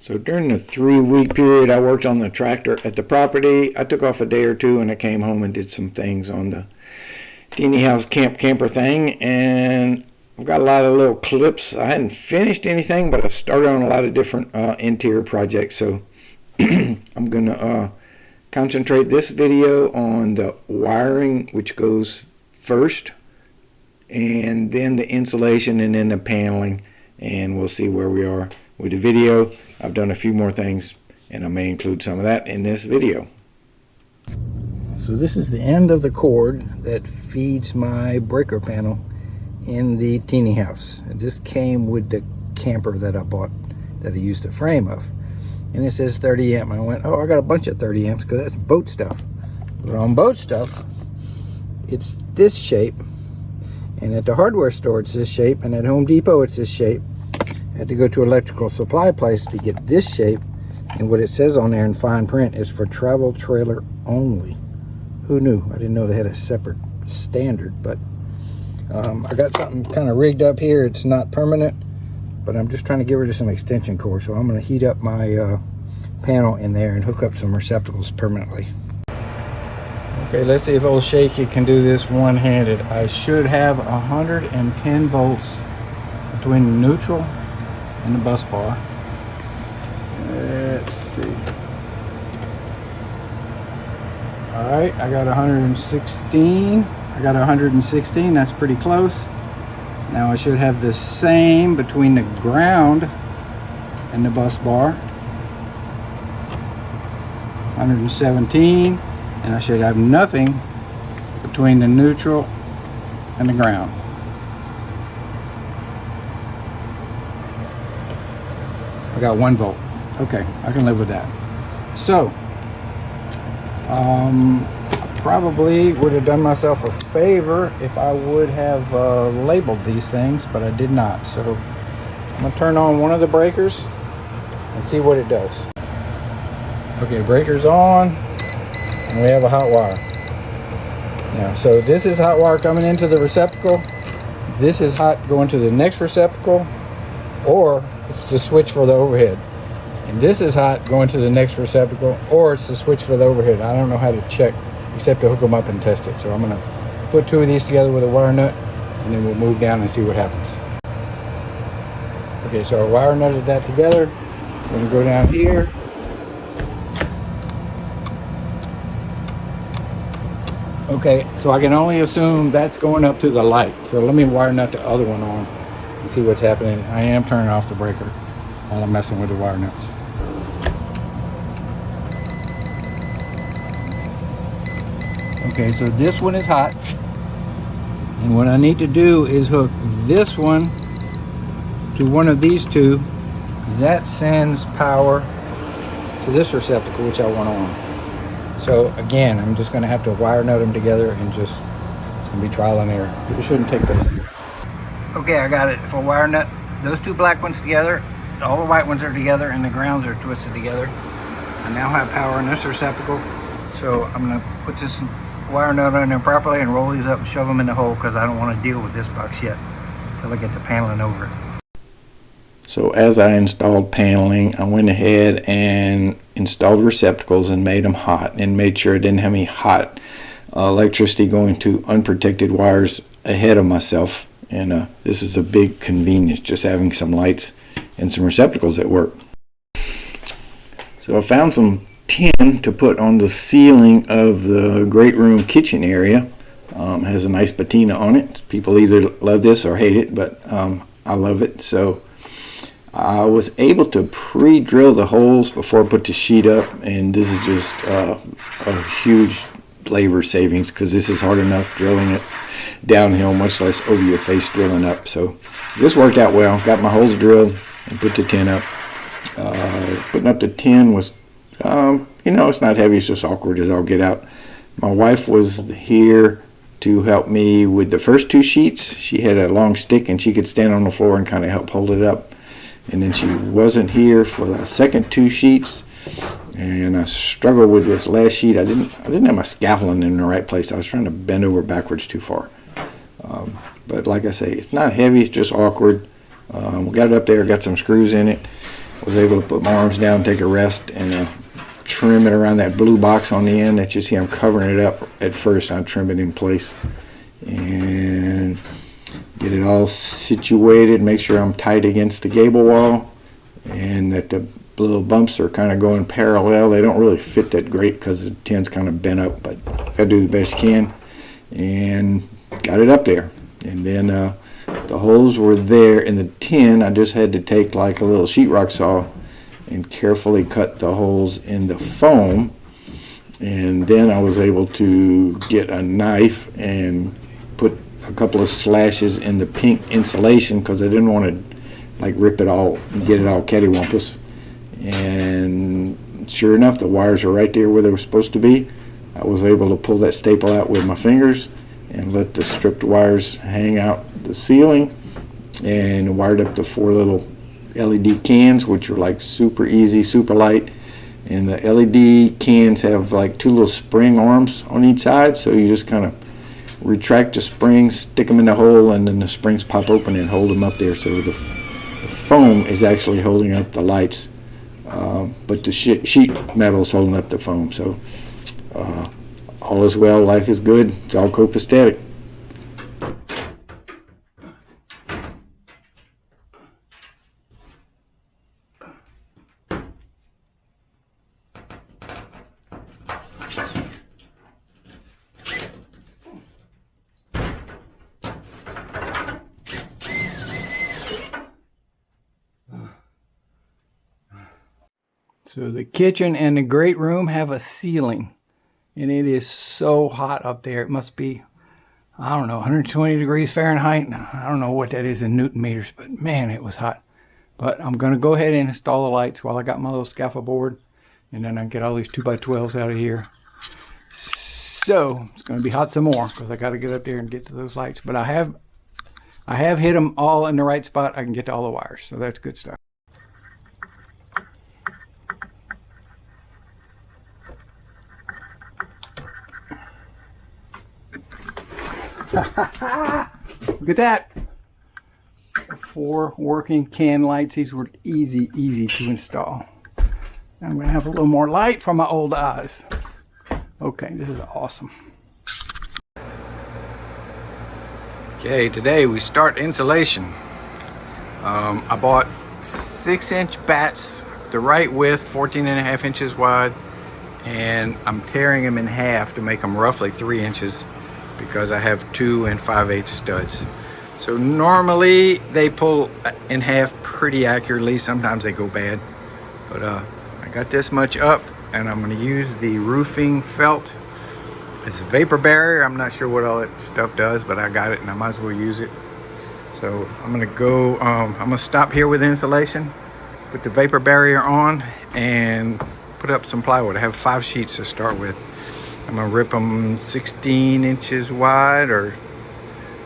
So during the 3-week period I worked on the tractor at the property, I took off a day or two and I came home and did some things on the teeny house camper thing, and I've got a lot of little clips. I hadn't finished anything, but I started on a lot of different interior projects. So I'm gonna concentrate this video on the wiring, which goes first, and then the insulation, and then the paneling, and we'll see where we are with the video. I've done a few more things, and I may include some of that in this video. So this is the end of the cord that feeds my breaker panel in the teeny house. And this came with the camper that I bought, that I used the frame of. And it says 30 amp. I went, oh, I got a bunch of 30 amps because that's boat stuff. But on boat stuff, it's this shape. And at the hardware store, it's this shape. And at Home Depot, it's this shape. I had to go to electrical supply place to get this shape. And what it says on there in fine print is for travel trailer only. Who knew? I didn't know they had a separate standard, but I got something kind of rigged up here. It's not permanent, but I'm just trying to get rid of some extension cord. So I'm going to heat up my panel in there and hook up some receptacles permanently. Okay, let's see if old Shaky can do this one-handed. I should have 110 volts between the neutral and the bus bar. Let's see. Alright, I got 116. I got 116, that's pretty close. Now I should have the same between the ground and the bus bar. 117, and I should have nothing between the neutral and the ground. I got 1 volt. Okay, I can live with that. So, I probably would have done myself a favor if I would have labeled these things, but I did not. So I'm going to turn on one of the breakers and see what it does. Okay, breaker's on, and we have a hot wire. Now, so this is hot wire coming into the receptacle. This is hot going to the next receptacle, or it's the switch for the overhead. And this is hot going to the next receptacle, or it's the switch for the overhead. I don't know how to check except to hook them up and test it. So I'm going to put 2 of these together with a wire nut, and then we'll move down and see what happens. Okay, so I wire nutted that together. I'm going to go down here. Okay, so I can only assume that's going up to the light. So let me wire nut the other one on and see what's happening. I am turning off the breaker while I'm messing with the wire nuts. Okay, so this one is hot, and what I need to do is hook this one to one of these two, because that sends power to this receptacle, which I want on. So again, I'm just going to have to wire nut them together, and just, it's going to be trial and error. It shouldn't take place. Okay, I got it. If I wire nut those 2 black ones together, all the white ones are together, and the grounds are twisted together. I now have power in this receptacle, so I'm going to put this wire nut in there properly and roll these up and shove them in the hole, because I don't want to deal with this box yet until I get the paneling over it. So as I installed paneling, I went ahead and installed receptacles and made them hot, and made sure I didn't have any hot electricity going to unprotected wires ahead of myself. And this is a big convenience, just having some lights and some receptacles that work. So I found some tin to put on the ceiling of the great room kitchen area. It has a nice patina on it. People either love this or hate it, but I love it. So I was able to pre-drill the holes before I put the sheet up, and this is just a huge labor savings, because this is hard enough drilling it downhill, much less over your face drilling up. So this worked out well. Got my holes drilled and put the tin up. Putting up the tin was, you know, it's not heavy, it's just awkward as I'll get out. My wife was here to help me with the first 2 sheets. She had a long stick and she could stand on the floor and kind of help hold it up. And then she wasn't here for the second 2 sheets, and I struggled with this last sheet. I didn't have my scaffolding in the right place. I was trying to bend over backwards too far. But like I say, it's not heavy, it's just awkward. We got it up there, got some screws in it, was able to put my arms down, take a rest, and trim it around that blue box on the end that you see. I'm covering it up at first. I trim it in place and get it all situated, make sure I'm tight against the gable wall and that the little bumps are kind of going parallel. They don't really fit that great because the tin's kind of bent up, but gotta do the best you can. And got it up there. And then the holes were there in the tin. I just had to take like a little sheetrock saw and carefully cut the holes in the foam. And then I was able to get a knife and put a couple of slashes in the pink insulation because I didn't want to like rip it all and get it all cattywampus. And sure enough, the wires are right there where they were supposed to be. I was able to pull that staple out with my fingers and let the stripped wires hang out the ceiling, and wired up the 4 little LED cans, which are like super easy, super light. And the LED cans have like 2 little spring arms on each side, so you just kind of retract the springs, stick them in the hole, and then the springs pop open and hold them up there. So the foam is actually holding up the lights, but the sheet metal is holding up the foam. So all is well, life is good, it's all copacetic. So the kitchen and the great room have a ceiling, and it is so hot up there. It must be, I don't know, 120 degrees Fahrenheit. I don't know what that is in Newton meters, but man, it was hot. But I'm going to go ahead and install the lights while I got my little scaffold board, and then I can get all these 2x12s out of here. So it's going to be hot some more because I got to get up there and get to those lights. But I have hit them all in the right spot. I can get to all the wires, so that's good stuff. Look at that. 4 working can lights. These were easy to install. I'm going to have a little more light for my old eyes. Okay, this is awesome. Okay, today we start insulation. I bought 6-inch bats, the right width, 14.5 inches wide, and I'm tearing them in half to make them roughly 3 inches because I have 2 5/8 studs. So normally they pull in half pretty accurately. Sometimes they go bad, but I got this much up, and I'm going to use the roofing felt. It's a vapor barrier. I'm not sure what all that stuff does, but I got it and I might as well use it. So I'm going to go, I'm going to stop here with insulation, put the vapor barrier on, and put up some plywood. I have 5 sheets to start with. I'm going to rip them 16 inches wide or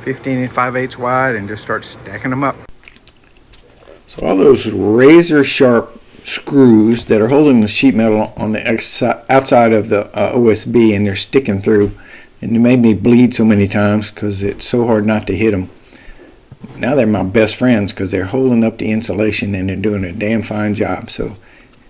15 5/8 wide and just start stacking them up. So all those razor sharp screws that are holding the sheet metal on the outside of the OSB, and they're sticking through, and it made me bleed so many times because it's so hard not to hit them. Now they're my best friends because they're holding up the insulation and they're doing a damn fine job. So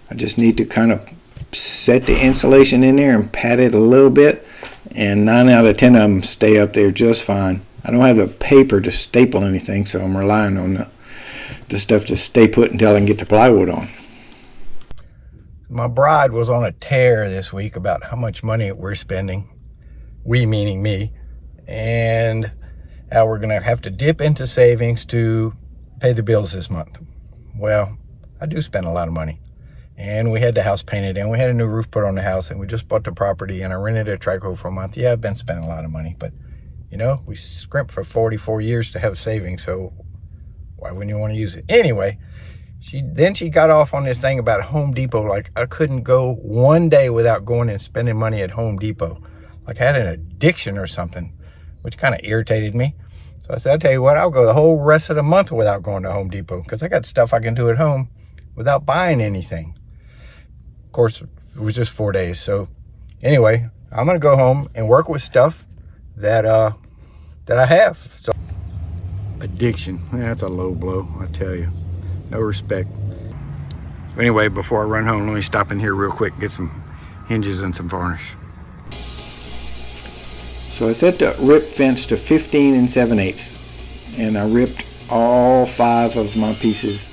I just need to kind of set the insulation in there and pat it a little bit, and 9 out of 10 of them stay up there just fine. I don't have the paper to staple anything, so I'm relying on the stuff to stay put until I can get the plywood on. My bride was on a tear this week about how much money we're spending, we meaning me, and how we're going to have to dip into savings to pay the bills this month. Well, I do spend a lot of money. And we had the house painted, and we had a new roof put on the house, and we just bought the property, and I rented a Trico for a month. Yeah, I've been spending a lot of money, but you know, we scrimped for 44 years to have savings, so why wouldn't you want to use it? Anyway, she got off on this thing about Home Depot, like I couldn't go one day without going and spending money at Home Depot. Like I had an addiction or something, which kind of irritated me. So I said, I'll tell you what, I'll go the whole rest of the month without going to Home Depot because I got stuff I can do at home without buying anything. Of course, it was just 4 days. So anyway, I'm going to go home and work with stuff that I have. So addiction, that's a low blow, I tell you. No respect. Anyway, before I run home, let me stop in here real quick, get some hinges and some varnish. So I set the rip fence to 15 7/8, and I ripped all 5 of my pieces,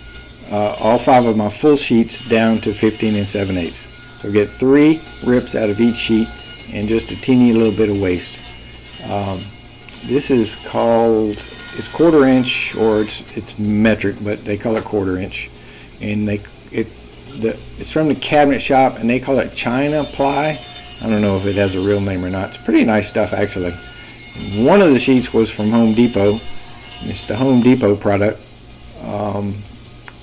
all 5 of my full sheets down to 15 7/8. So get 3 rips out of each sheet and just a teeny little bit of waste. This is called, it's 1/4 inch, or it's metric, but they call it 1/4 inch, and it's from the cabinet shop, and they call it China ply. I don't know if it has a real name or not. It's pretty nice stuff, actually. One of the sheets was from Home Depot. It's the Home Depot product, and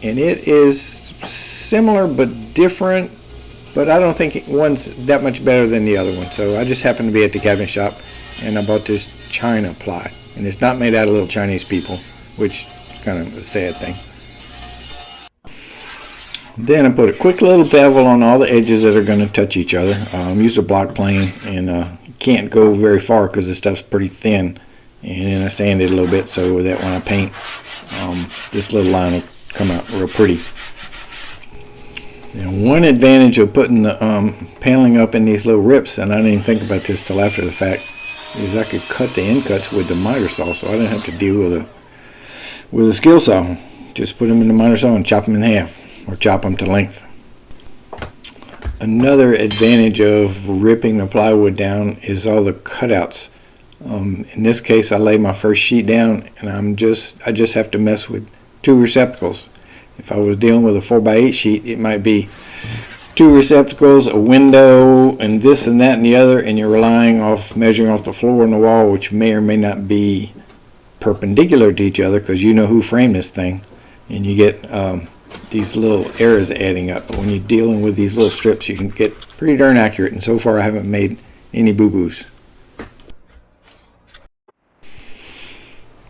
it is similar but different, but I don't think one's that much better than the other one. So I just happened to be at the cabinet shop, and I bought this China ply, and it's not made out of little Chinese people, which is kind of a sad thing. Then I put a quick little bevel on all the edges that are going to touch each other. Used a block plane, and can't go very far because the stuff's pretty thin. And then I sanded a little bit so that when I paint, this little line will come out real pretty. Now, one advantage of putting the paneling up in these little rips, and I didn't even think about this till after the fact, is I could cut the end cuts with the miter saw, so I didn't have to deal with a skill saw. Just put them in the miter saw and chop them in half, or chop them to length. Another advantage of ripping the plywood down is all the cutouts. In this case, I lay my first sheet down, and I just have to mess with 2 receptacles. If I was dealing with a 4x8 sheet, it might be 2 receptacles, a window, and this and that and the other, and you're measuring off the floor and the wall, which may or may not be perpendicular to each other, because you know who framed this thing, and you get these little errors adding up. But when you're dealing with these little strips, you can get pretty darn accurate, and so far I haven't made any boo-boos.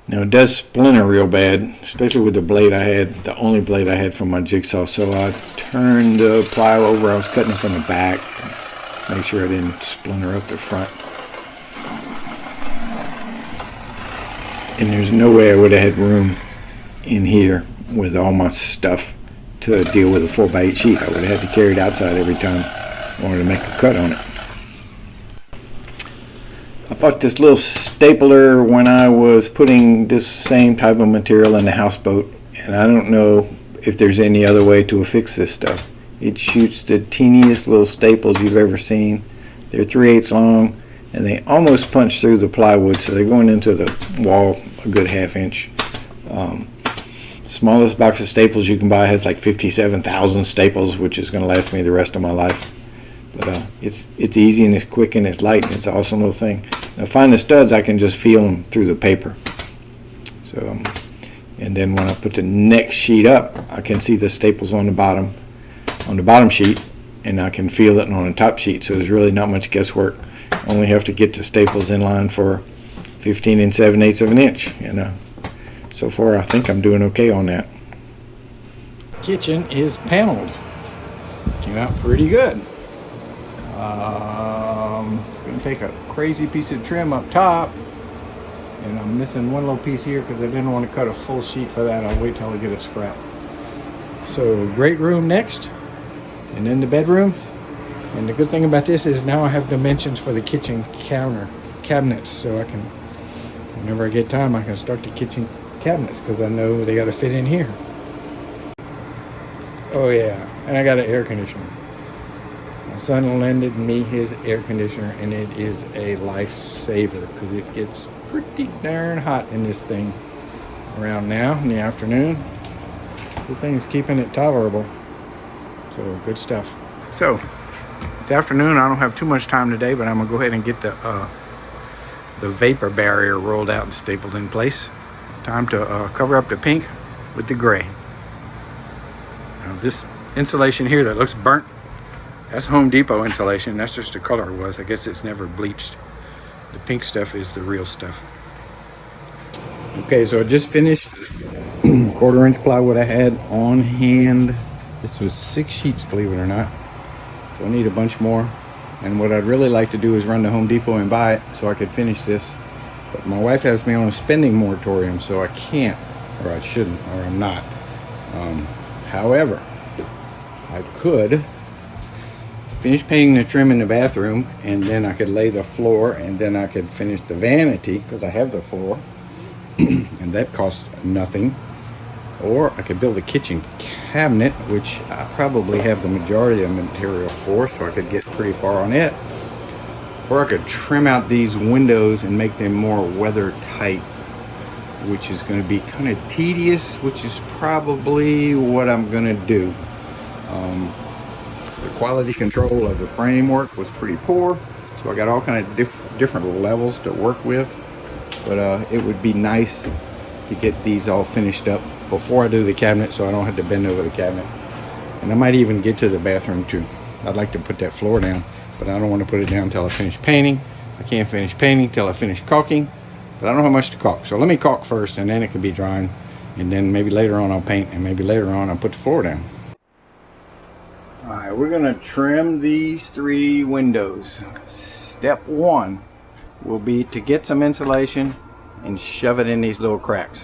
Now it does splinter real bad, especially with the blade I had, the only blade I had from my jigsaw. So I turned the ply over. I was cutting it from the back, make sure I didn't splinter up the front. And there's no way I would have had room in here with all my stuff to deal with a 4x8 sheet. I would have had to carry it outside every time I wanted to make a cut on it. I bought this little stapler when I was putting this same type of material in the houseboat, and I don't know if there's any other way to affix this stuff. It shoots the teeniest little staples you've ever seen. They're 3/8 long, and they almost punch through the plywood, so they're going into the wall a good 1/2 inch. Smallest box of staples you can buy has like 57,000 staples, which is going to last me the rest of my life. But it's easy and it's quick and it's light and it's an awesome little thing. Now, find the studs, I can just feel them through the paper. So, and then when I put the next sheet up, I can see the staples on the bottom sheet, and I can feel it on the top sheet. So there's really not much guesswork. Only have to get the staples in line for 15 7/8 of an inch. And so far, I think I'm doing okay on that. Kitchen is paneled. Came out pretty good. It's going to take a crazy piece of trim up top, and I'm missing one little piece here because I didn't want to cut a full sheet for that. I'll wait till I get it scrapped. So great room next, and then the bedroom. And the good thing about this is now I have dimensions for the kitchen cabinets, so I can, whenever I get time, I can start the kitchen cabinets because I know they got to fit in here. Oh yeah, and I got an air conditioner. My son lended me his air conditioner, and it is a lifesaver because it gets pretty darn hot in this thing around now in the afternoon. This thing is keeping it tolerable. So good stuff. So it's afternoon. I don't have too much time today, but I'm gonna go ahead and get the vapor barrier rolled out and stapled in place. Time to cover up the pink with the gray. Now this insulation here that looks burnt, that's Home Depot insulation. That's just the color it was. I guess it's never bleached. The pink stuff is the real stuff. Okay, so I just finished 1/4 inch plywood I had on hand. This was 6 sheets, believe it or not. So I need a bunch more. And what I'd really like to do is run to Home Depot and buy it so I could finish this. But my wife has me on a spending moratorium, so I can't, or I shouldn't, or I'm not. However, I could finish painting the trim in the bathroom, and then I could lay the floor, and then I could finish the vanity because I have the floor and that costs nothing. Or I could build a kitchen cabinet, which I probably have the majority of the material for, so I could get pretty far on it. Or I could trim out these windows and make them more weather tight, which is going to be kind of tedious, which is probably what I'm going to do. The quality control of the framework was pretty poor, so I got all kind of different levels to work with. But it would be nice to get these all finished up before I do the cabinet, so I don't have to bend over the cabinet. And I might even get to the bathroom too. I'd like to put that floor down, but I don't want to put it down until I finish painting. I can't finish painting till I finish caulking, but I don't have much to caulk. So let me caulk first, and then it can be drying, and then maybe later on I'll paint, and maybe later on I'll put the floor down. Alright, we're going to trim these 3 windows. Step 1 will be to get some insulation and shove it in these little cracks.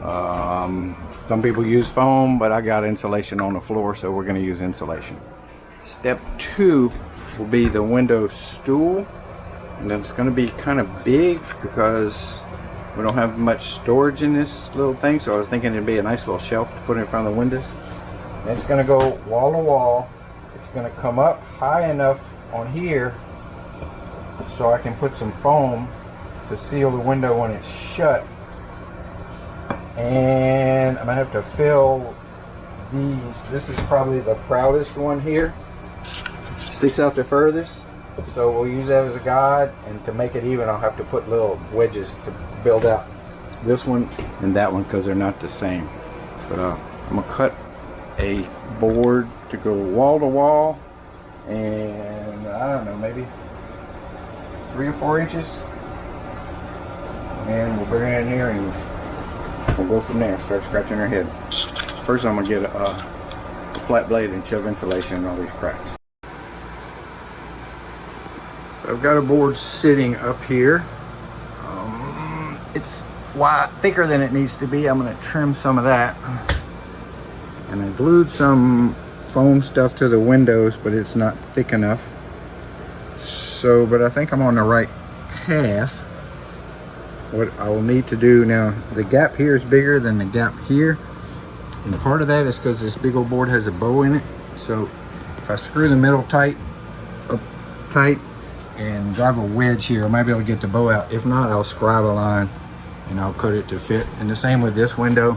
Some people use foam, but I got insulation on the floor, so we're going to use insulation. Step 2 will be the window stool, and it's going to be kind of big because we don't have much storage in this little thing, so I was thinking it'd be a nice little shelf to put in front of the windows. And it's going to go wall to wall. It's going to come up high enough on here so I can put some foam to seal the window when it's shut. And I'm going to have to fill these. This is probably the proudest one here. Sticks out the furthest. So we'll use that as a guide, and to make it even I'll have to put little wedges to build out this one and that one because they're not the same. But I'm going to cut a board to go wall to wall, and I don't know, maybe 3 or 4 inches, and we'll bring it in here and we'll go from there. Start scratching our head. First I'm gonna get a flat blade and shove insulation in all these cracks. I've got a board sitting up here. It's thicker than it needs to be. I'm gonna trim some of that. And I glued some foam stuff to the windows, but it's not thick enough. So, but I think I'm on the right path. What I will need to do now, the gap here is bigger than the gap here. And part of that is because this big old board has a bow in it. So if I screw the middle tight, and drive a wedge here, I might be able to get the bow out. If not, I'll scribe a line and I'll cut it to fit. And the same with this window.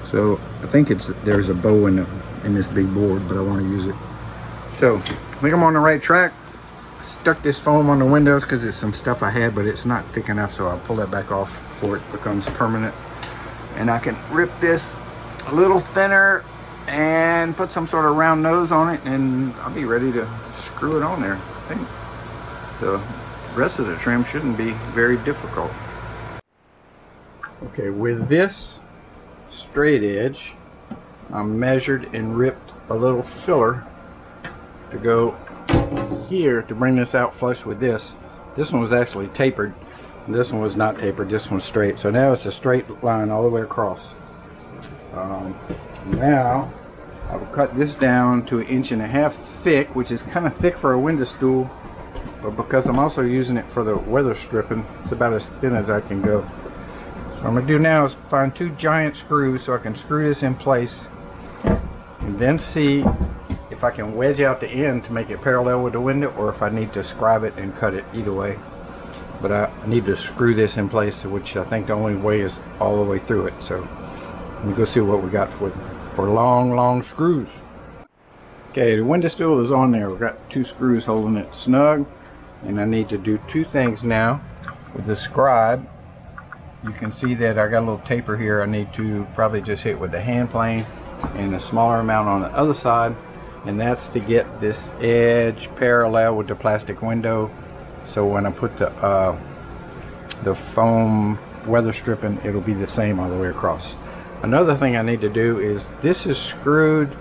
So I think there's a bow in this big board, but I want to use it. So I think I'm on the right track. I stuck this foam on the windows because it's some stuff I had, but it's not thick enough, so I'll pull that back off before it becomes permanent. And I can rip this a little thinner and put some sort of round nose on it, and I'll be ready to screw it on there. I think the rest of the trim shouldn't be very difficult. Okay, with this straight edge, I measured and ripped a little filler to go here to bring this out flush with this. This one was actually tapered, and this one was not tapered. This one's straight, so now it's a straight line all the way across. Now I will cut this down to 1.5 inches thick, which is kind of thick for a window stool, but because I'm also using it for the weather stripping, it's about as thin as I can go. So what I'm going to do now is find 2 giant screws so I can screw this in place, and then see if I can wedge out the end to make it parallel with the window, or if I need to scribe it and cut it. Either way, but I need to screw this in place, which I think the only way is all the way through it. So let me go see what we got for long screws. Okay, the window stool is on there. We've got 2 screws holding it snug, and I need to do 2 things now. With the scribe, you can see that I got a little taper here. I need to probably just hit with the hand plane and a smaller amount on the other side, and that's to get this edge parallel with the plastic window, so when I put the foam weather stripping, it'll be the same all the way across. Another thing I need to do is, this is screwed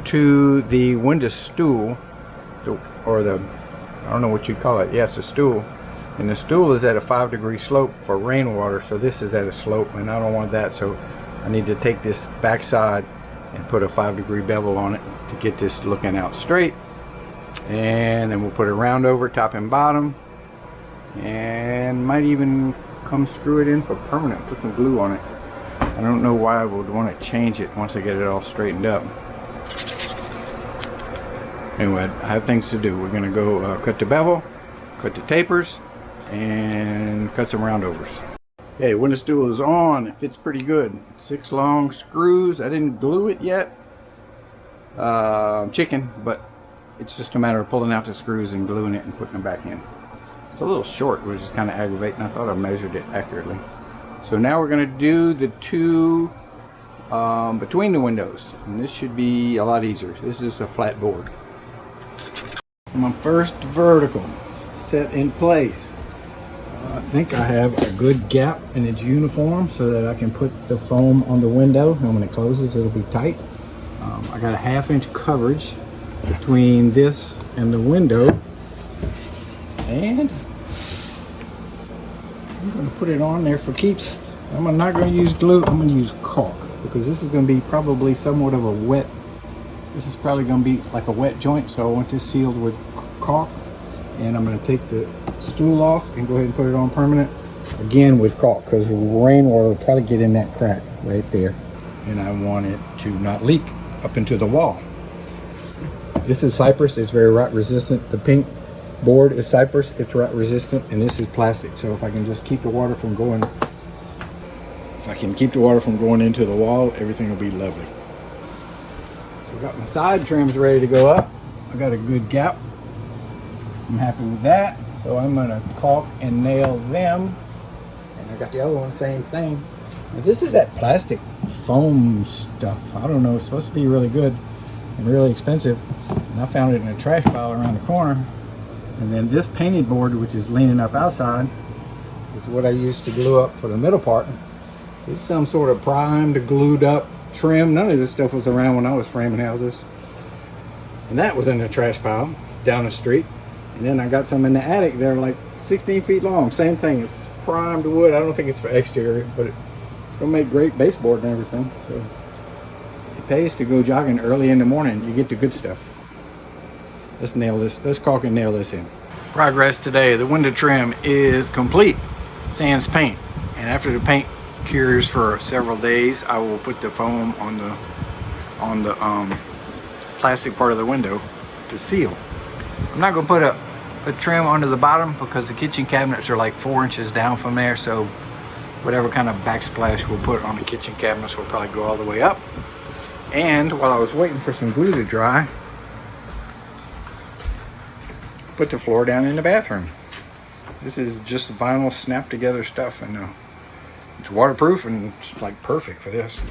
to the window stool, or the, I don't know what you call it. Yeah, it's a stool. And the stool is at a 5-degree slope for rainwater, so this is at a slope, and I don't want that, so I need to take this back side and put a 5-degree bevel on it to get this looking out straight. And then we'll put a round over top and bottom, and might even come screw it in for permanent, put some glue on it. I don't know why I would want to change it once I get it all straightened up. Anyway, I have things to do. We're going to go cut the bevel, cut the tapers, and cut some roundovers. Okay, window stool is on. It fits pretty good. 6 long screws. I didn't glue it yet. Chicken, but it's just a matter of pulling out the screws and gluing it and putting them back in. It's a little short, which is kind of aggravating. I thought I measured it accurately. So now we're going to do the 2 between the windows, and this should be a lot easier. This is a flat board. My first vertical set in place. I think I have a good gap and it's uniform so that I can put the foam on the window, and when it closes it'll be tight. I got a 1/2 inch coverage between this and the window, and I'm going to put it on there for keeps. I'm not going to use glue, I'm going to use caulk, because this is going to be probably somewhat of a wet, this is probably going to be like a wet joint, so I want this sealed with caulk. And I'm going to take the stool off and go ahead and put it on permanent, again with caulk, because rainwater will probably get in that crack right there, and I want it to not leak up into the wall. This is cypress, it's very rot resistant. The pink board is cypress, it's rot resistant, and this is plastic. So if I can just keep the water from going, into the wall, everything will be lovely. So I've got my side trims ready to go up. I got a good gap. I'm happy with that. So I'm going to caulk and nail them. And I got the other one, same thing. Now, this is that plastic foam stuff. I don't know, it's supposed to be really good and really expensive. And I found it in a trash pile around the corner. And then this painted board, which is leaning up outside, is what I used to glue up for the middle part. It's some sort of primed, glued up trim. None of this stuff was around when I was framing houses. And that was in the trash pile down the street. And then I got some in the attic. They're like 16 feet long. Same thing. It's primed wood. I don't think it's for exterior, but it's going to make great baseboard and everything. So it pays to go jogging early in the morning. You get the good stuff. Let's nail this. Let's caulk and nail this in. Progress today. The window trim is complete. Sans paint. And after the paint cures for several days, I will put the foam on the plastic part of the window to seal. I'm not going to put a trim under the bottom because the kitchen cabinets are like 4 inches down from there, so whatever kind of backsplash we'll put on the kitchen cabinets will probably go all the way up. And while I was waiting for some glue to dry, put the floor down in the bathroom. This is just vinyl snap together stuff, and it's waterproof and it's like perfect for this.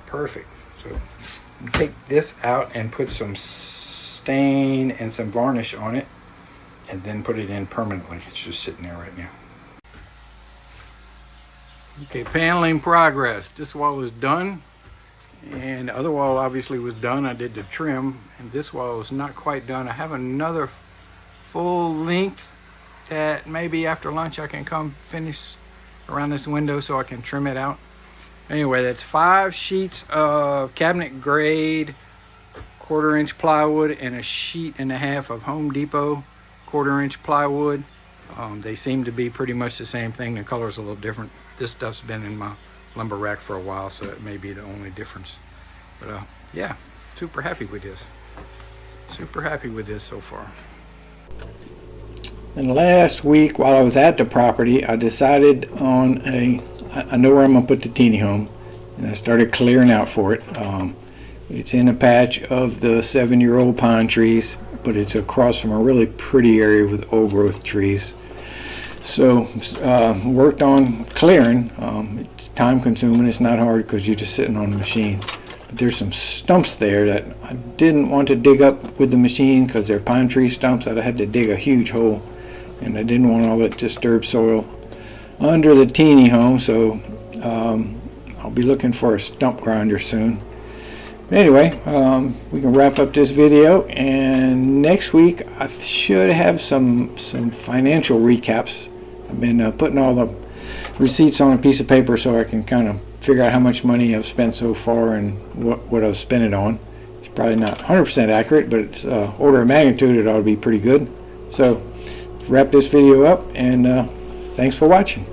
Perfect. So take this out and put some stain and some varnish on it, and then put it in permanently. It's just sitting there right now. Okay, paneling progress. This wall is done, and the other wall obviously was done. I did the trim, and this wall is not quite done. I have another full length that maybe after lunch I can come finish around this window so I can trim it out. Anyway, that's 5 sheets of cabinet grade 1/4 inch plywood and a 1.5 sheets of Home Depot 1/4 inch plywood. They seem to be pretty much the same thing. The color's a little different. This stuff's been in my lumber rack for a while, so it may be the only difference. But yeah, super happy with this. Super happy with this so far. And last week, while I was at the property, I decided on I know where I'm going to put the teeny home, and I started clearing out for it. It's in a patch of the 7-year-old pine trees, but it's across from a really pretty area with old growth trees. So worked on clearing. It's time consuming. It's not hard because you're just sitting on the machine. But there's some stumps there that I didn't want to dig up with the machine because they're pine tree stumps. I had to dig a huge hole, and I didn't want all that disturbed soil under the teeny home. So I'll be looking for a stump grinder soon. Anyway, we can wrap up this video, and next week I should have some financial recaps. I've been putting all the receipts on a piece of paper so I can kind of figure out how much money I've spent so far and what I've spent it on. It's probably not 100% accurate, but it's order of magnitude, it ought to be pretty good. So wrap this video up, and thanks for watching.